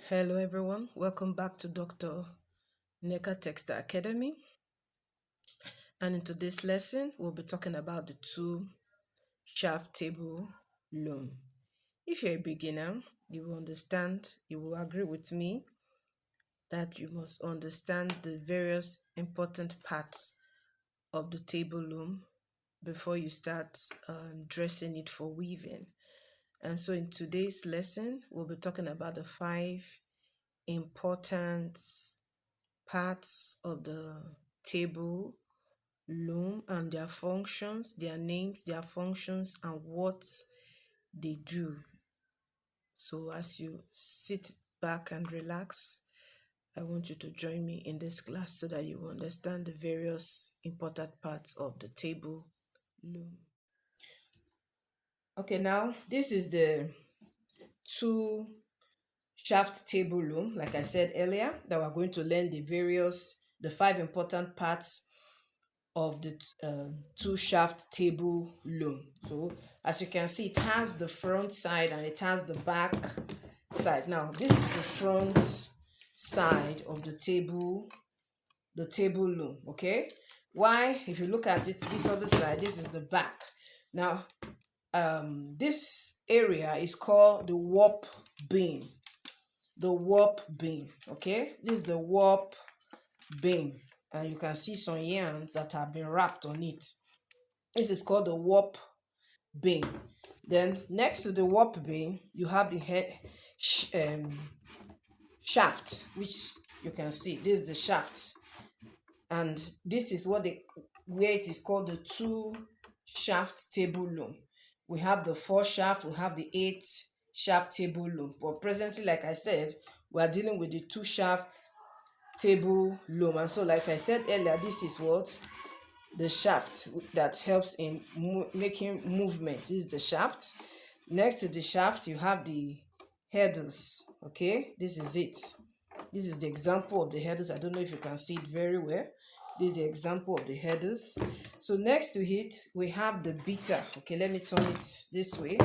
Hello everyone, welcome back to Dr. Neka Textile Academy. And in today's lesson, we'll be talking about the two shaft table loom. If you're a beginner, you will agree with me that you must understand the various important parts of the table loom before you start dressing it for weaving. And so in today's lesson, we'll be talking about the 5 important parts of the table loom and their functions, their names, their functions, and what they do. So as you sit back and relax, I want you to join me in this class so that you will understand the various important parts of the table loom. Okay, now this is the two shaft table loom, like I said earlier, that we're going to learn the 5 important parts of the two shaft table loom. So as you can see, it has the front side and it has the back side. Now this is the front side of the table loom. Okay, why, if you look at this other side, this is the back. Now this area is called the warp beam. Okay, this is the warp beam, and you can see some yarns that have been wrapped on it. This is called the warp beam. Then next to the warp beam, you have the shaft, which you can see. This is the shaft, and this is where it is called the two shaft table loom. We have the 4 shaft, we have the 8 shaft table loom, but presently, like I said, we are dealing with the 2 shaft table loom. And so, like I said earlier, this is what the shaft that helps in making movement. This is the shaft. Next to the shaft, you have the headers. Okay, this is it. This is the example of the headers. I don't know if you can see it very well. This is the example of the headers. So next to it, we have the beater. Okay, let me turn it this way.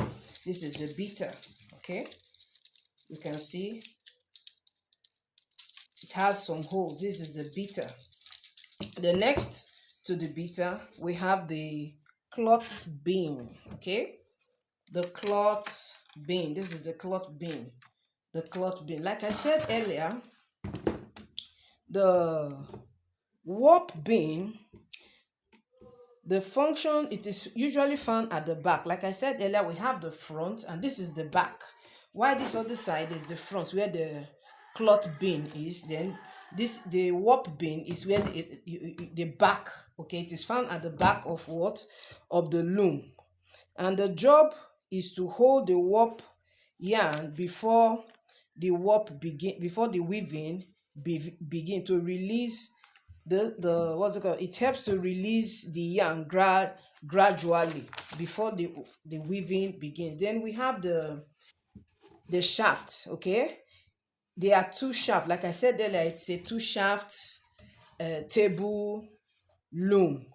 This is the beater. Okay, you can see it has some holes. This is the beater. The next to the beater, we have the cloth beam. Okay, the cloth beam. This is the cloth beam. The cloth beam. Like I said earlier, the warp beam, the function, it is usually found at the back. Like I said earlier, we have the front, and this is the back. While this other side is the front, where the cloth beam is. Then the warp beam is where the back. Okay, it is found at the back of what? Of the loom. And the job is to hold the warp yarn before the weaving begin, to release the what's it called? It helps to release the yarn gradually before the weaving begins. Then we have the shaft. Okay, there are 2 shafts. Like I said earlier, it's a 2 shaft table loom.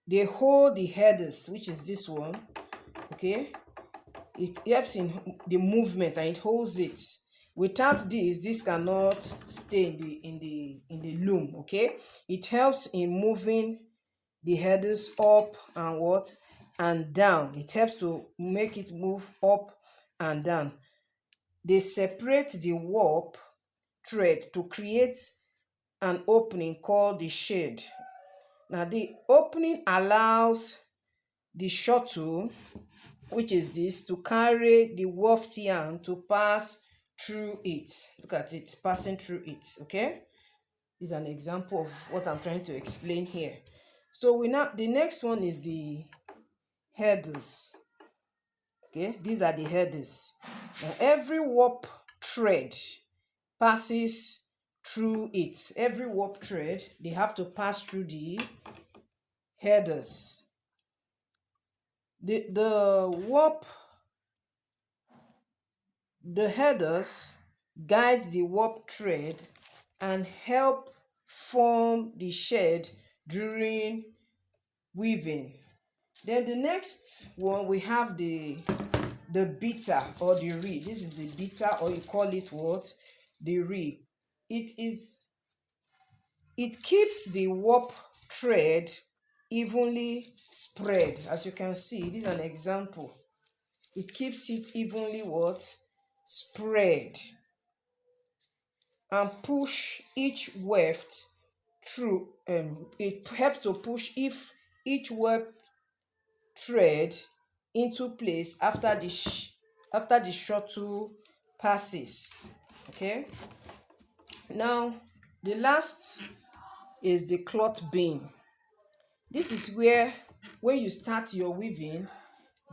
They hold the headers, which is this one. Okay, it helps in the movement and it holds it. Without this cannot stay in the loom. Okay, it helps in moving the headers up and down. It helps to make it move up and down. They separate the warp thread to create an opening called the shade. Now the opening allows the shuttle, which is this, to carry the warped yarn to pass through it. Look at it, passing through it. Okay, this is an example of what I'm trying to explain here. So the next one is the headers. Okay, these are the headers. Now every warp thread passes through it. Every warp thread, they have to pass through the headers. The headers guide the warp thread and help form the shade during weaving. Then the next one, we have the beater or the reed. This is the beater, or you call it what? the rib. It is it keeps the warp thread evenly spread. As you can see, this is an example. It keeps it evenly what? Spread, and push each weft through. It helps to push if each web thread into place after after the shuttle passes. Okay, now the last is the cloth beam. This is where, when you start your weaving,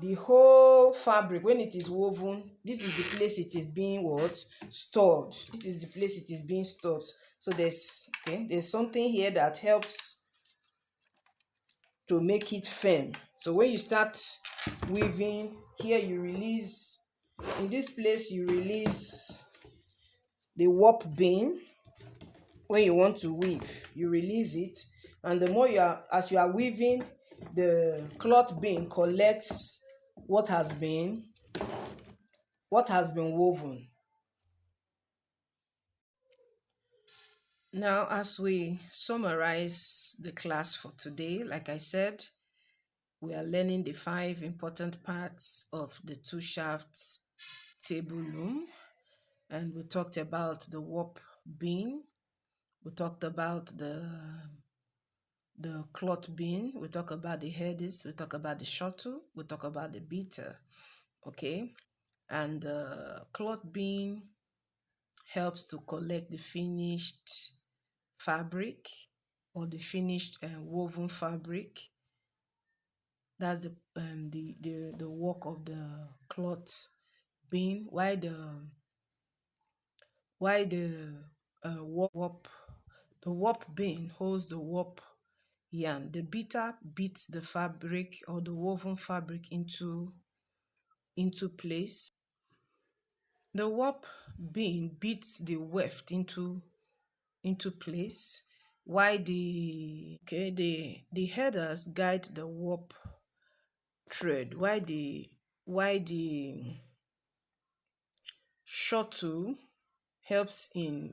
the whole fabric, when it is woven, this is the place it is being what? Stored. This is the place it is being stored. So there's something here that helps to make it firm. So when you start weaving, here you release, in this place you release the warp beam. When you want to weave, you release it, and the more as you are weaving, the cloth beam collects what has been woven. Now, as we summarize the class for today, like I said, we are learning the 5 important parts of the two shaft table loom, and we talked about the warp beam, we talked about the cloth beam, we talk about the headers, we talk about the shuttle, we talk about the beater. Okay, and the cloth beam helps to collect the finished fabric, or the finished woven fabric. That's the work of the cloth beam, while the warp beam holds the warp yarn. The beater beats the fabric, or the woven fabric, into place. The warp beam beats the weft into place, while the headers guide the warp thread, while the shuttle helps in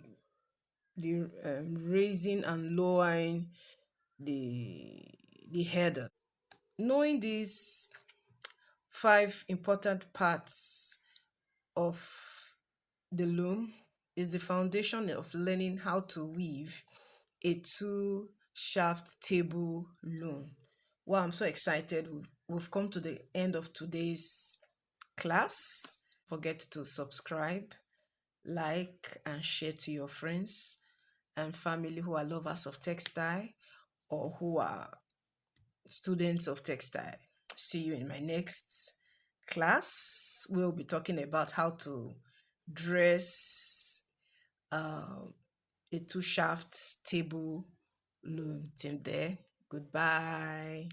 the raising and lowering the header. Knowing these 5 important parts of the loom is the foundation of learning how to weave a 2 shaft table loom. Wow, I'm so excited. We've come to the end of today's class. Don't forget to subscribe, like, and share to your friends and family who are lovers of textile, or who are students of textile. See you in my next class. We'll be talking about how to dress a 2 shaft table loom. Till there, goodbye.